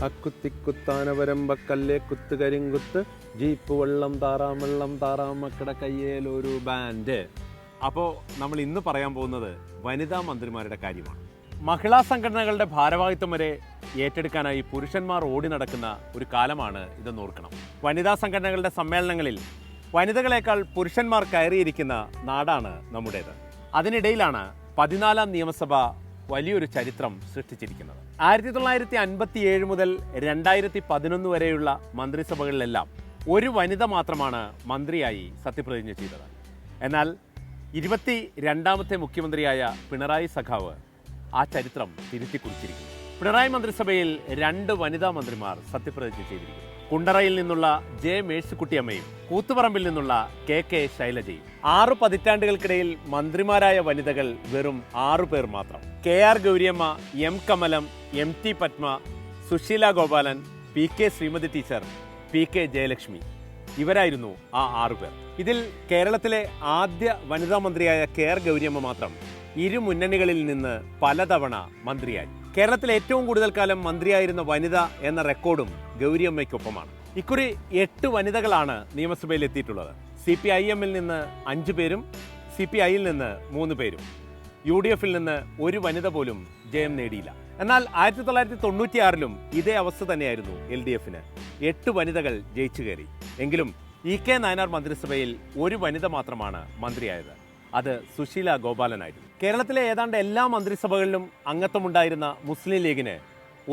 അക്കുത്തിക്കുത്താനവരമ്പക്കല്ലേ കുത്തുകരിങ്കുത്ത് jeep വെള്ളം താറാം മക്കടെ കയ്യേലൊരു band. അപ്പോൾ നമ്മൾ ഇന്ന് പറയാൻ പോകുന്നത് വനിതാ മന്ത്രിമാരുടെ കാര്യമാണ്. മഹിളാ സംഘടനകളുടെ ഭാരവാഹിത്വം വരെ ഏറ്റെടുക്കാനായി പുരുഷന്മാർ ഓടി നടക്കുന്ന ഒരു കാലമാണ് ഇതെന്ന് ഓർക്കണം. വനിതാ സംഘടനകളുടെ സമ്മേളനങ്ങളിൽ വനിതകളെക്കാൾ പുരുഷന്മാർ കയറിയിരിക്കുന്ന നാടാണ് നമ്മുടേത്. അതിനിടയിലാണ് 14ാം നിയമസഭ വലിയൊരു ചരിത്രം സൃഷ്ടിച്ചിരിക്കുന്നത്. 1957 മുതൽ 2011 വരെയുള്ള മന്ത്രിസഭകളിലെല്ലാം ഒരു വനിത മാത്രമാണ് മന്ത്രിയായി സത്യപ്രതിജ്ഞ ചെയ്തത്. എന്നാൽ 22ാമത്തെ മുഖ്യമന്ത്രിയായ പിണറായി സഖാവ് ആ ചരിത്രം തിരുത്തിക്കുറിച്ചിരിക്കുന്നു. പിണറായി മന്ത്രിസഭയിൽ 2 വനിതാ മന്ത്രിമാർ സത്യപ്രതിജ്ഞ ചെയ്തിരിക്കുന്നു. കുണ്ടറയിൽ നിന്നുള്ള ജെ മേഴ്സിക്കുട്ടിയമ്മയും കൂത്തുപറമ്പിൽ നിന്നുള്ള കെ ശൈലജയും. 6 പതിറ്റാണ്ടുകൾക്കിടയിൽ മന്ത്രിമാരായ വനിതകൾ വെറും 6 പേർ മാത്രം. KR Gouriamma, M Kamalam, MT Padma, Susheela Gopalan, PK Sreemathi teacher, PK Jayalakshmi. ഇവരായിരുന്നു ആ 6 പേർ. ഇതിൽ കേരളത്തിലെ ആദ്യ വനിതാ മന്ത്രിയായ KR ഗൗരിയമ്മ മാത്രം ഇരു മുന്നണികളിൽ നിന്ന് പലതവണ മന്ത്രിയായി. കേരളത്തിൽ ഏറ്റവും കൂടുതൽ കാലം മന്ത്രിയായിരുന്ന വനിത എന്ന റെക്കോർഡും ഗൗരിയമ്മയ്ക്കൊപ്പമാണ്. ഇക്കുറി 8 വനിതകളാണ് നിയമസഭയിൽ എത്തിയിട്ടുള്ളത്. CPIM-ൽ നിന്ന് 5 പേരും CPI-ൽ നിന്ന് 3 പേരും. UDF-ൽ നിന്ന് ഒരു വനിത പോലും ജയം നേടിയില്ല. എന്നാൽ 1996-ലും ഇതേ അവസ്ഥ തന്നെയായിരുന്നു LDF-ന്. 8 വനിതകൾ ജയിച്ചു കയറി. എങ്കിലും EK നായനാർ മന്ത്രിസഭയിൽ ഒരു വനിത മാത്രമാണ് മന്ത്രിയായത്. അത് സുശീല ഗോപാലനായിരുന്നു. കേരളത്തിലെ ഏതാണ്ട് എല്ലാ മന്ത്രിസഭകളിലും അംഗത്വമുണ്ടായിരുന്ന മുസ്ലിം ലീഗിന്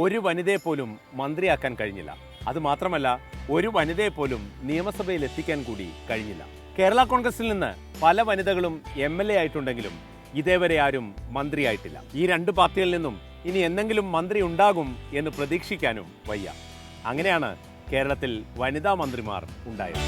ഒരു വനിതയെ പോലും മന്ത്രിയാക്കാൻ കഴിഞ്ഞില്ല. അതുമാത്രമല്ല, ഒരു വനിതയെ പോലും നിയമസഭയിൽ എത്തിക്കാൻ കൂടി കഴിഞ്ഞില്ല. കേരള കോൺഗ്രസിൽ നിന്ന് പല വനിതകളും MLA ആയിട്ടുണ്ടെങ്കിലും ഇതേവരെ ആരും മന്ത്രിയായിട്ടില്ല. ഈ 2 പാർട്ടികളിൽ നിന്നും ഇനി എന്തെങ്കിലും മന്ത്രി ഉണ്ടാകും എന്ന് പ്രതീക്ഷിക്കാനും വയ്യ. അങ്ങനെയാണ് കേരളത്തിൽ വനിതാ മന്ത്രിമാർ ഉണ്ടായത്.